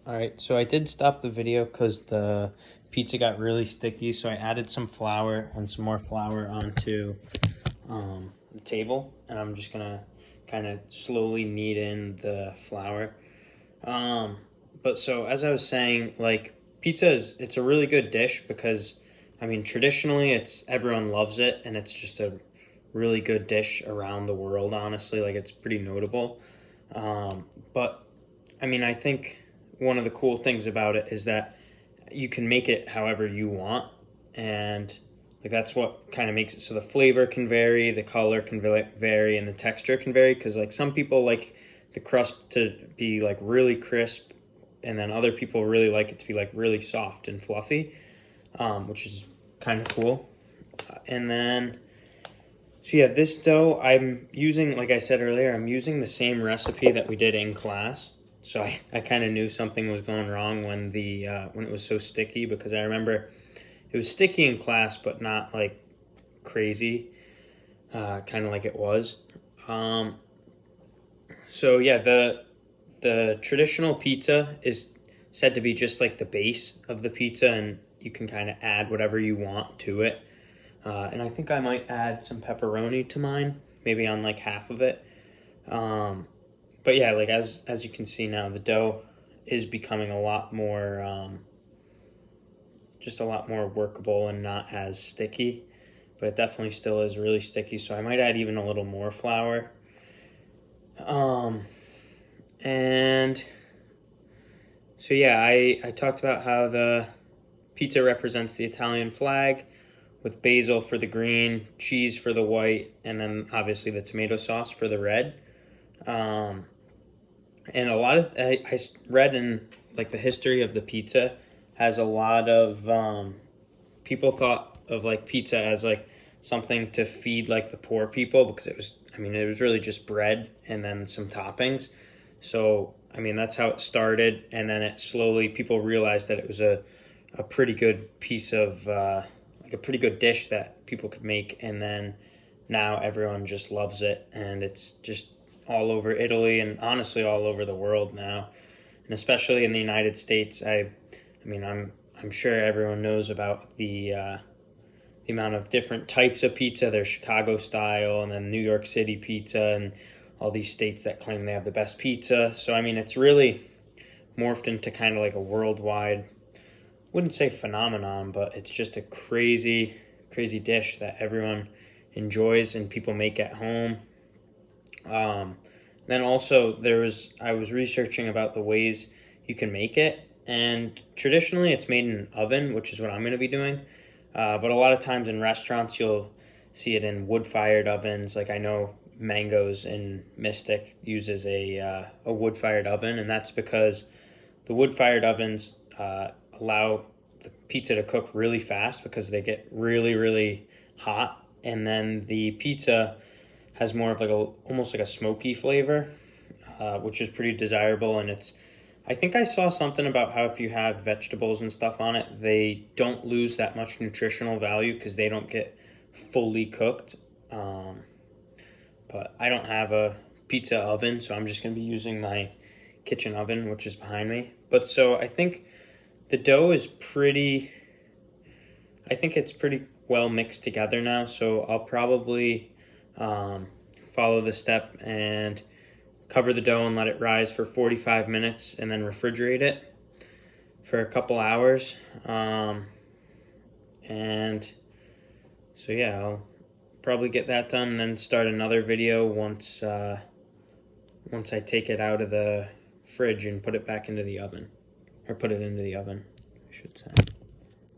All right, so I did stop the video because the pizza got really sticky, so I added some flour and some more flour onto the table, and I'm just gonna kind of slowly knead in the flour. But so as I was saying, like it's a really good dish because, I mean, traditionally everyone loves it, and it's just a really good dish around the world, honestly. Like, it's pretty notable. But I mean, I think one of the cool things about it is that you can make it however you want, and like that's what kind of makes it so the flavor can vary, the color can vary, and the texture can vary, because like some people like the crust to be like really crisp, and then other people really like it to be like really soft and fluffy, which is kind of cool. And then so yeah, this dough I'm using, like I said earlier, I'm using the same recipe that we did in class. So I kind of knew something was going wrong when when it was so sticky, because I remember it was sticky in class, but not like crazy, kind of like it was. So yeah, the traditional pizza is said to be just like the base of the pizza, and you can kind of add whatever you want to it. And I think I might add some pepperoni to mine, maybe on like half of it. But yeah, like as you can see now, the dough is becoming a lot more, just a lot more workable and not as sticky. But it definitely still is really sticky, so I might add even a little more flour. And so yeah, I talked about how the pizza represents the Italian flag, with basil for the green, cheese for the white, and then obviously the tomato sauce for the red. And a lot of I read in like the history of the pizza has a lot of people thought of like pizza as like something to feed like the poor people, because it was really just bread and then some toppings. So I mean, that's how it started, and then it slowly, people realized that it was a pretty good piece of like a pretty good dish that people could make, and then now everyone just loves it, and it's just all over Italy and honestly all over the world now, and especially in the United States. I mean, I'm sure everyone knows about the amount of different types of pizza. There's Chicago style, and then New York City pizza, and all these states that claim they have the best pizza. So I mean, it's really morphed into kind of like a worldwide, wouldn't say phenomenon, but it's just a crazy dish that everyone enjoys and people make at home. Then also I was researching about the ways you can make it, and traditionally it's made in an oven, which is what I'm going to be doing. But a lot of times in restaurants you'll see it in wood-fired ovens. Like, I know Mango's in Mystic uses a wood-fired oven, and that's because the wood-fired ovens allow the pizza to cook really fast, because they get really hot, and then the pizza has more of like almost like a smoky flavor, which is pretty desirable. And I think I saw something about how if you have vegetables and stuff on it, they don't lose that much nutritional value because they don't get fully cooked. But I don't have a pizza oven, so I'm just going to be using my kitchen oven, which is behind me. But so I think the dough is I think it's pretty well mixed together now, so I'll probably follow the step and cover the dough and let it rise for 45 minutes, and then refrigerate it for a couple hours. And so yeah, I'll probably get that done and then start another video once I take it out of the fridge and put it back into the oven, or put it into the oven, I should say.